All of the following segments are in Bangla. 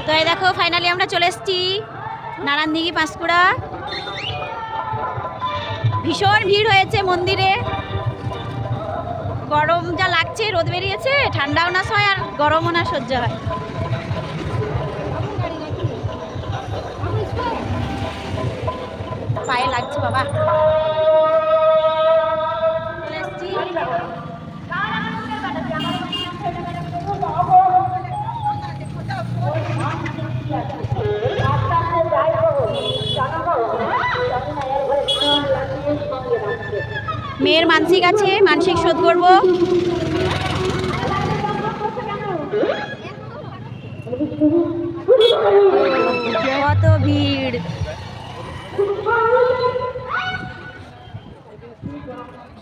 তো এই দেখো ফাইনালি আমরা চলে এসেছি নারায়ণদিঘি পাঁশকুড়া। ভীষণ ভিড় হয়েছে মন্দিরে। গরম যা লাগছে, রোদ বেরিয়েছে, ঠান্ডাও না হয় আর গরমও না সহ্য হয়। পায়ে লাগছে বাবা। চলে এসেছি। মেয়ের মানসিক আছে, মানসিক শোধ করবো। কত ভিড়,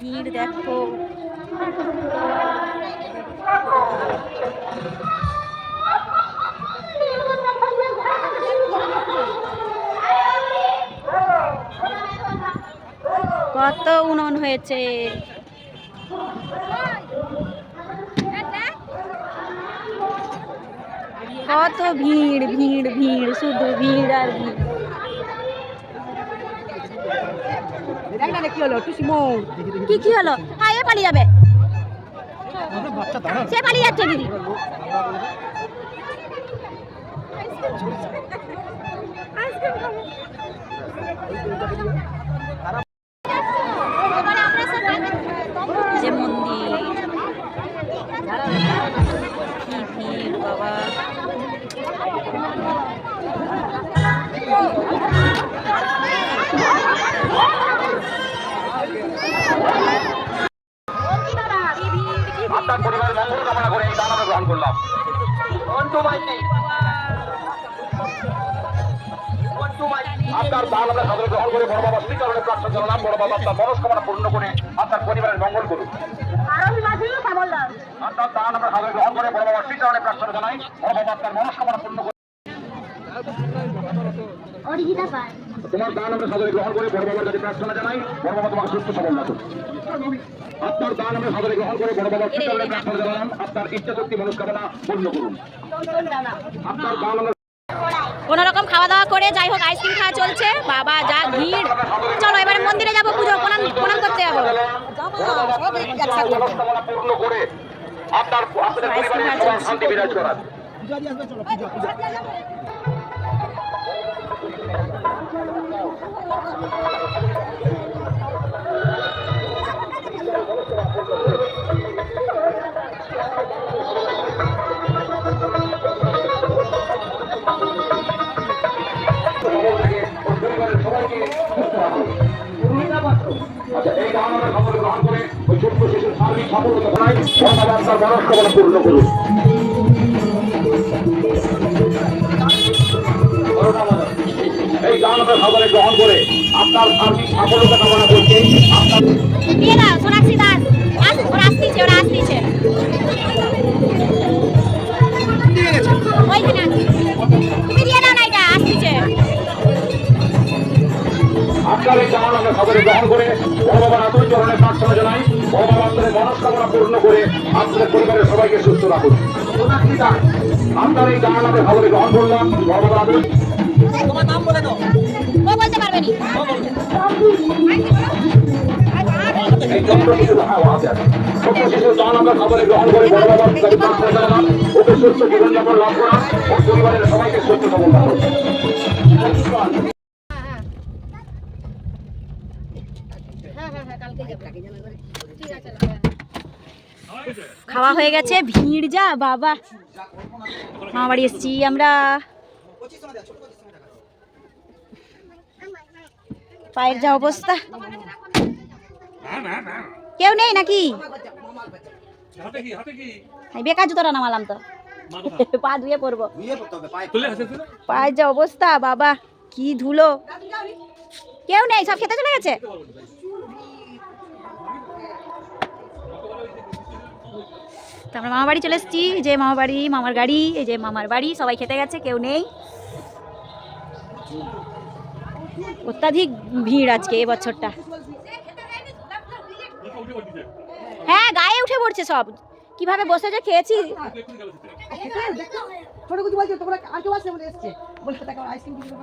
ভিড় দেখো। কত উনুন হয়েছে। কত ভিড় ভিড় ভিড়, শুধু ভিড় আর ভিড়। কি হলো? হ্যাঁ, এ পালিয়ে যাবে, সে পালিয়ে যাচ্ছে দিদি। যে মন্দির, কি ভিড় বাবা। আপনার পরিবারের মঙ্গল কামনা করে এই দান আমরা গ্রহণ করলাম। আপনার দান আমরা সাদরে গ্রহণ করে বড় বাবা শ্রীচরণে প্রার্থনা জানালাম। বড় বাবা আপনার মনস্কামনা পূর্ণ করে আপনার পরিবারের মঙ্গল করুন। আপনার দান আমরা সাদরে গ্রহণ করে বড় বাবা শ্রীচরণে প্রার্থনা জানাই। বড় বাবা আপনার মনস্কামনা পূর্ণ করে। তোমার দান আমরা সাদরে গ্রহণ করে বড় বাবার কাছে প্রার্থনা জানাই। বড় বাবা তোমাকে সুস্থ সবল রাখুন। আপনার দান আমরা সাদরে গ্রহণ করে বড় বাবার শ্রীচরণে প্রার্থনা জানালাম। আপনার ইচ্ছা শক্তি মনস্কামনা পূর্ণ করুন। আপনার দান আমরা কোন রকম খাওয়া দাওয়া করে যাই হোক, আইসক্রিম খাওয়া চলছে। বাবা যা ভিড়। চলো এবারে মন্দিরে যাবো, পুজো প্রণাম করতে যাবো। পূর্ণ করে আপনার পরিবারের শান্তি বিরাজ করার। এই গান আমরা সকলে গ্রহণ করে ওই ছোট্ট শিশুর সার্বিক সফলতা বানাই। আপনার মনস্কামনা পূর্ণ করুন। এই গান আমরা সকলে গ্রহণ করে আপনার সার্বিক সফলতা কামনা করছি। সোনাক্ষী দাস ওরা আসতেছে, ওরা আসতেছে। তুমি দিয়ে দাও না, এটা আসতেছে। আপনার এই গান আমরা সকলে গ্রহণ করে বড় বাবার আতুল চরণে প্রার্থনা জানাই। বড় বাবা আপনার মনস্কামনা পূর্ণ করে আপনাদের পরিবারের সবাইকে সুস্থ রাখুন। আপনার এই গান আমরা সকলে গ্রহণ করলাম। বড় বাবার আতুল তোমার নাম বলে দাও। ও বলতে পারবে না। এই ছোট্ট শিশুর দান আমরা সকলে গ্রহণ করে বড় বাবার কাছে প্রার্থনা জানালাম। ওকে সুস্থ জীবনযাপন লাভ করা ও পরিবারের সবাইকে সুস্থ সবল রাখুন। খাওয়া হয়ে গেছে, ভিড় যা বাবা। মামা বাড়ি এসছি আমরা। পায়ের যা অবস্থা। কেউ নেই নাকি? বেকার জুতোটা নামালাম তো, পা ধুয়ে পড়বো। পায়ের যা অবস্থা বাবা, কি ধুলো। কেউ নেই, সব খেতে চলে গেছে। আমরা মামা বাড়ি চলে এসেছি। যে মামা বাড়ি, মামার গাড়ি, এই যে মামার বাড়ি, সবাই খেতে গেছে, কেউ নেই। অত্যাধিক ভিড় আজকে এবছরটা। হ্যাঁ, গায়ে উঠে পড়ছে সব। কিভাবে বসে যে খেয়েছি। ছোট কিছু বলছে তোমরা আর কেউ আসছে বলে এসছে বলছে টাকা আইসক্রিম কিছু